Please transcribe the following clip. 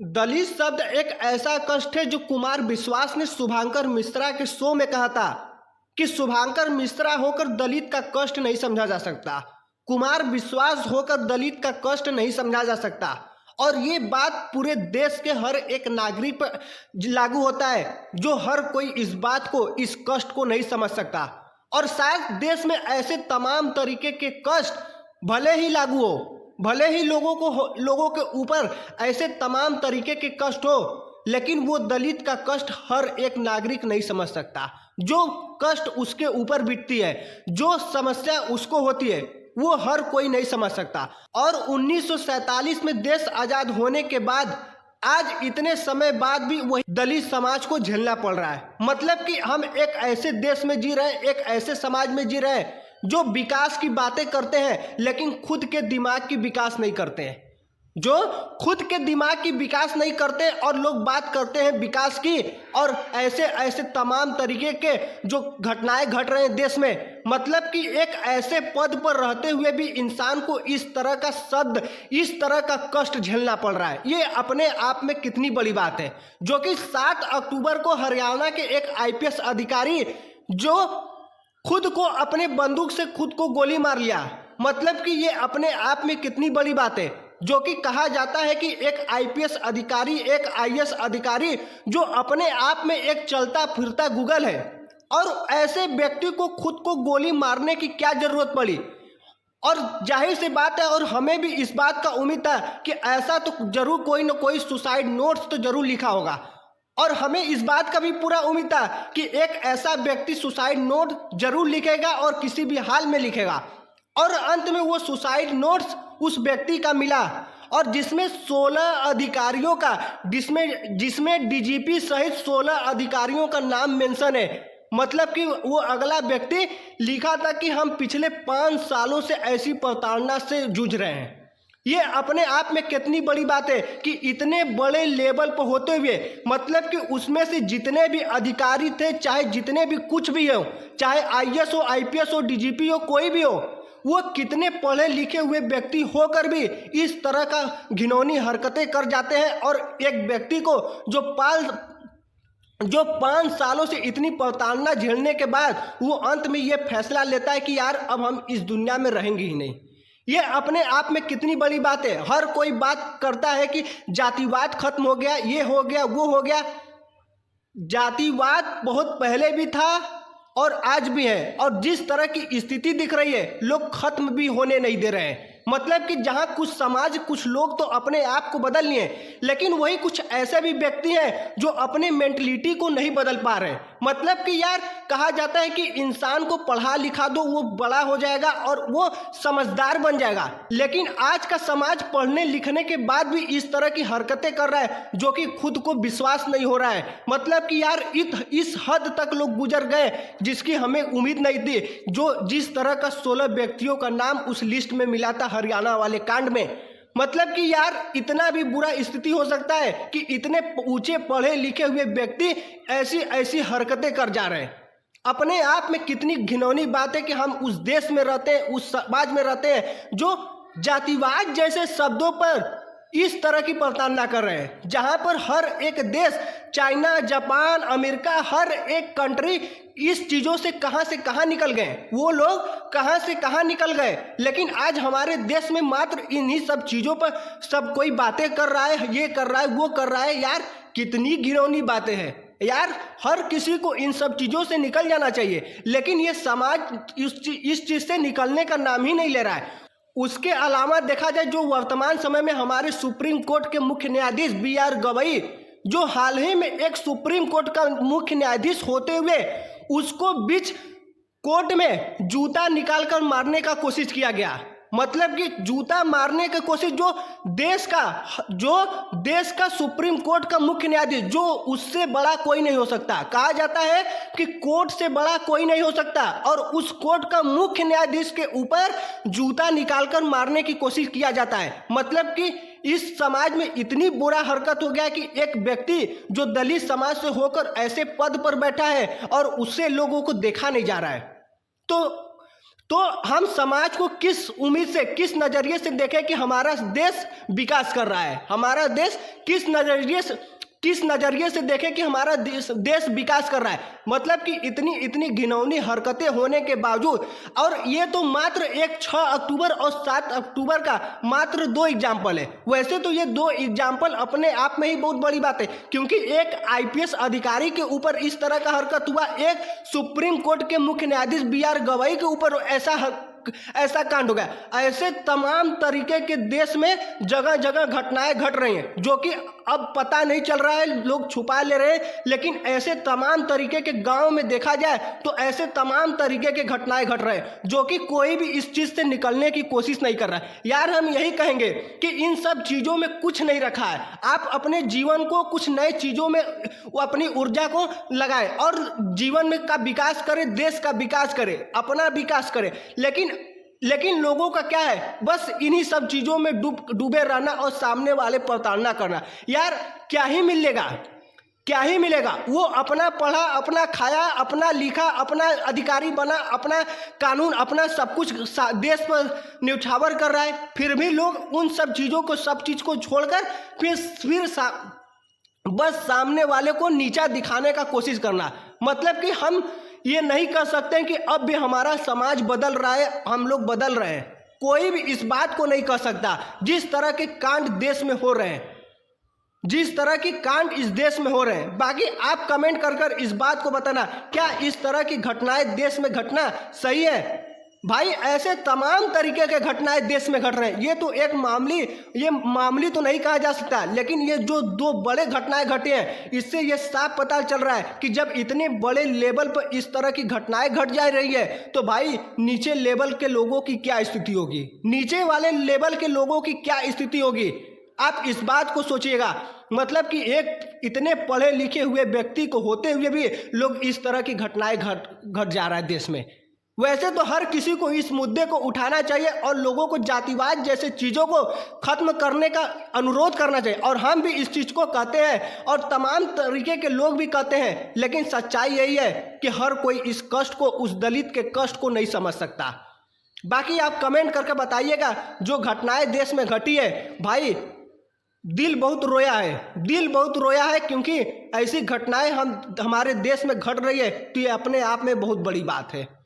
दलित शब्द एक ऐसा कष्ट है जो कुमार विश्वास ने शुभांकर मिश्रा के शो में कहा था कि शुभांकर मिश्रा होकर दलित का कष्ट नहीं समझा जा सकता। कुमार विश्वास होकर दलित का कष्ट नहीं समझा जा सकता। और ये बात पूरे देश के हर एक नागरिक पर लागू होता है, जो हर कोई इस बात को, इस कष्ट को नहीं समझ सकता। और शायद देश में ऐसे तमाम तरीके के कष्ट भले ही लागू हो, भले ही लोगों के ऊपर ऐसे तमाम तरीके के कष्ट हो, लेकिन वो दलित का कष्ट हर एक नागरिक नहीं समझ सकता। जो कष्ट उसके ऊपर बीतती है, जो समस्या उसको होती है, वो हर कोई नहीं समझ सकता। और 1947 में देश आज़ाद होने के बाद आज इतने समय बाद भी वही दलित समाज को झेलना पड़ रहा है। मतलब कि हम एक ऐसे देश में जी रहे हैं, एक ऐसे समाज में जी रहे हैं जो विकास की बातें करते हैं लेकिन खुद के दिमाग की विकास नहीं करते हैं, जो खुद के दिमाग की विकास नहीं करते और लोग बात करते हैं विकास की। और ऐसे ऐसे तमाम तरीके के जो घटनाएं घट रहे हैं देश में, मतलब कि एक ऐसे पद पर रहते हुए भी इंसान को इस तरह का शब्द, इस तरह का कष्ट झेलना पड़ रहा है। ये अपने आप में कितनी बड़ी बात है। जो कि 7 अक्टूबर को हरियाणा के एक IPS अधिकारी जो खुद को अपने बंदूक से खुद को गोली मार लिया, मतलब कि ये अपने आप में कितनी बड़ी बात है। जो कि कहा जाता है कि एक IPS अधिकारी, एक IAS अधिकारी जो अपने आप में एक चलता फिरता गूगल है, और ऐसे व्यक्ति को खुद को गोली मारने की क्या जरूरत पड़ी। और जाहिर सी बात है, और हमें भी इस बात का उम्मीद था कि ऐसा तो जरूर कोई ना कोई सुसाइड नोट्स तो जरूर लिखा होगा, और हमें इस बात का भी पूरा उम्मीद था कि एक ऐसा व्यक्ति सुसाइड नोट जरूर लिखेगा और किसी भी हाल में लिखेगा। और अंत में वो सुसाइड नोट्स उस व्यक्ति का मिला, और जिसमें 16 अधिकारियों का, जिसमें DGP सहित 16 अधिकारियों का नाम मेंशन है। मतलब कि वो अगला व्यक्ति लिखा था कि हम पिछले 5 सालों से ऐसी प्रताड़ना से जूझ रहे हैं। ये अपने आप में कितनी बड़ी बात है कि इतने बड़े लेवल पर होते हुए, मतलब कि उसमें से जितने भी अधिकारी थे, चाहे जितने भी कुछ भी हो, चाहे IAS हो, IPS हो, DGP हो, कोई भी हो, वो कितने पढ़े लिखे हुए व्यक्ति होकर भी इस तरह का घिनौनी हरकतें कर जाते हैं। और एक व्यक्ति को जो 5 सालों से इतनी प्रताड़ना झेलने के बाद वो अंत में ये फैसला लेता है कि यार अब हम इस दुनिया में रहेंगे ही नहीं। ये अपने आप में कितनी बड़ी बात है। हर कोई बात करता है कि जातिवाद खत्म हो गया, ये हो गया, वो हो गया। जातिवाद बहुत पहले भी था और आज भी है, और जिस तरह की स्थिति दिख रही है, लोग खत्म भी होने नहीं दे रहे हैं। मतलब कि जहां कुछ समाज, कुछ लोग तो अपने आप को बदल लिए, लेकिन वही कुछ ऐसे भी व्यक्ति हैं जो अपने मेंटलिटी को नहीं बदल पा रहे। मतलब कि यार, कहा जाता है कि इंसान को पढ़ा लिखा दो, वो बड़ा हो जाएगा और वो समझदार बन जाएगा। लेकिन आज का समाज पढ़ने लिखने के बाद भी इस तरह की हरकतें कर रहा है, जो कि खुद को विश्वास नहीं हो रहा है। मतलब कि यार, इस हद तक लोग गुजर गए जिसकी हमें उम्मीद नहीं थी। जिस तरह का 16 व्यक्तियों का नाम उस लिस्ट में मिला था हरियाणा वाले कांड में, मतलब कि यार, इतना भी बुरा स्थिति हो सकता है कि इतने ऊंचे पढ़े लिखे हुए व्यक्ति ऐसी ऐसी हरकतें कर जा रहे हैं। अपने आप में कितनी घिनौनी बात है कि हम उस देश में रहते हैं, उस समाज में रहते हैं जो जातिवाद जैसे शब्दों पर इस तरह की प्रताड़ना कर रहे हैं, जहां पर हर एक देश, चाइना, जापान, अमेरिका, हर एक कंट्री इस चीज़ों से कहां निकल गए। वो लोग कहां से कहां निकल गए, लेकिन आज हमारे देश में मात्र इन्हीं सब चीज़ों पर सब कोई बातें कर रहा है, ये कर रहा है, वो कर रहा है। यार, कितनी घिनौनी बातें हैं यार। हर किसी को इन सब चीज़ों से निकल जाना चाहिए, लेकिन ये समाज इस चीज़ से निकलने का नाम ही नहीं ले रहा है। उसके अलावा देखा जाए, जो वर्तमान समय में हमारे सुप्रीम कोर्ट के मुख्य न्यायाधीश BR गवई, जो हाल ही में एक सुप्रीम कोर्ट का मुख्य न्यायाधीश होते हुए उसको बीच कोर्ट में जूता निकालकर मारने का कोशिश किया गया। मतलब कि जूता मारने की कोशिश, जो देश का सुप्रीम कोर्ट का मुख्य न्यायाधीश, जो उससे बड़ा कोई नहीं हो सकता। कहा जाता है कि कोर्ट से बड़ा कोई नहीं हो सकता, और उस कोर्ट का मुख्य न्यायाधीश के ऊपर जूता निकालकर मारने की कोशिश किया जाता है। मतलब कि इस समाज में इतनी बुरा हरकत हो गया कि एक व्यक्ति जो दलित समाज से होकर ऐसे पद पर बैठा है और उससे लोगों को देखा नहीं जा रहा है। तो तो हम समाज को किस उम्मीद से, किस नज़रिए से देखें कि हमारा देश विकास कर रहा है, हमारा देश किस नज़रिए से देखें कि हमारा देश विकास कर रहा है। मतलब कि इतनी घिनौनी हरकतें होने के बावजूद, और ये तो मात्र एक 6 अक्टूबर और 7 अक्टूबर का मात्र 2 एग्जाम्पल है। वैसे तो ये 2 एग्जाम्पल अपने आप में ही बहुत बड़ी बात है, क्योंकि एक आईपीएस अधिकारी के ऊपर इस तरह का हरकत हुआ, एक सुप्रीम कोर्ट के मुख्य न्यायाधीश BR गवई के ऊपर ऐसा कांड हो गया। ऐसे तमाम तरीके के देश में जगह जगह घटनाएं घट रही हैं, जो कि अब पता नहीं चल रहा है, लोग छुपा ले रहे हैं। लेकिन ऐसे तमाम तरीके के गांव में देखा जाए तो ऐसे तमाम तरीके के घटनाएं घट रहे हैं, जो कि कोई भी इस चीज़ से निकलने की कोशिश नहीं कर रहा है। यार हम यही कहेंगे कि इन सब चीज़ों में कुछ नहीं रखा है। आप अपने जीवन को कुछ नए चीज़ों में अपनी ऊर्जा को लगाएं और जीवन में का विकास करें, देश का विकास करें, अपना विकास करें। लेकिन लोगों का क्या है, बस इन्हीं सब चीज़ों में डूबे रहना और सामने वाले प्रताड़ना करना। यार क्या ही मिलेगा। वो अपना पढ़ा, अपना खाया, अपना लिखा, अपना अधिकारी बना, अपना कानून, अपना सब कुछ देश पर न्यौछावर कर रहा है। फिर भी लोग उन सब चीज़ को छोड़कर फिर बस सामने वाले को नीचा दिखाने का कोशिश करना। मतलब कि हम ये नहीं कर सकते कि अब भी हमारा समाज बदल रहा है, हम लोग बदल रहे हैं। कोई भी इस बात को नहीं कर सकता। जिस तरह के कांड देश में हो रहे हैं, बाकी आप कमेंट कर इस बात को बताना, क्या इस तरह की घटनाएं देश में घटना सही है? भाई ऐसे तमाम तरीके के घटनाएं देश में घट रहे हैं। ये मामूली तो नहीं कहा जा सकता, लेकिन ये जो 2 बड़े घटनाएं घटे हैं, इससे ये साफ पता चल रहा है कि जब इतने बड़े लेवल पर इस तरह की घटनाएं घट जा रही है, तो भाई नीचे लेवल के लोगों की क्या स्थिति होगी, नीचे वाले लेवल के लोगों की क्या स्थिति होगी। आप इस बात को सोचिएगा। मतलब कि एक इतने पढ़े लिखे हुए व्यक्ति को होते हुए भी लोग इस तरह की घटनाएं घट जा रहा है देश में। वैसे तो हर किसी को इस मुद्दे को उठाना चाहिए और लोगों को जातिवाद जैसे चीज़ों को खत्म करने का अनुरोध करना चाहिए। और हम भी इस चीज़ को कहते हैं और तमाम तरीके के लोग भी कहते हैं, लेकिन सच्चाई यही है कि हर कोई इस कष्ट को, उस दलित के कष्ट को नहीं समझ सकता। बाकी आप कमेंट करके बताइएगा, जो घटनाएं देश में घटी है, भाई दिल बहुत रोया है, क्योंकि ऐसी घटनाएं हमारे देश में घट रही है, तो ये अपने आप में बहुत बड़ी बात है।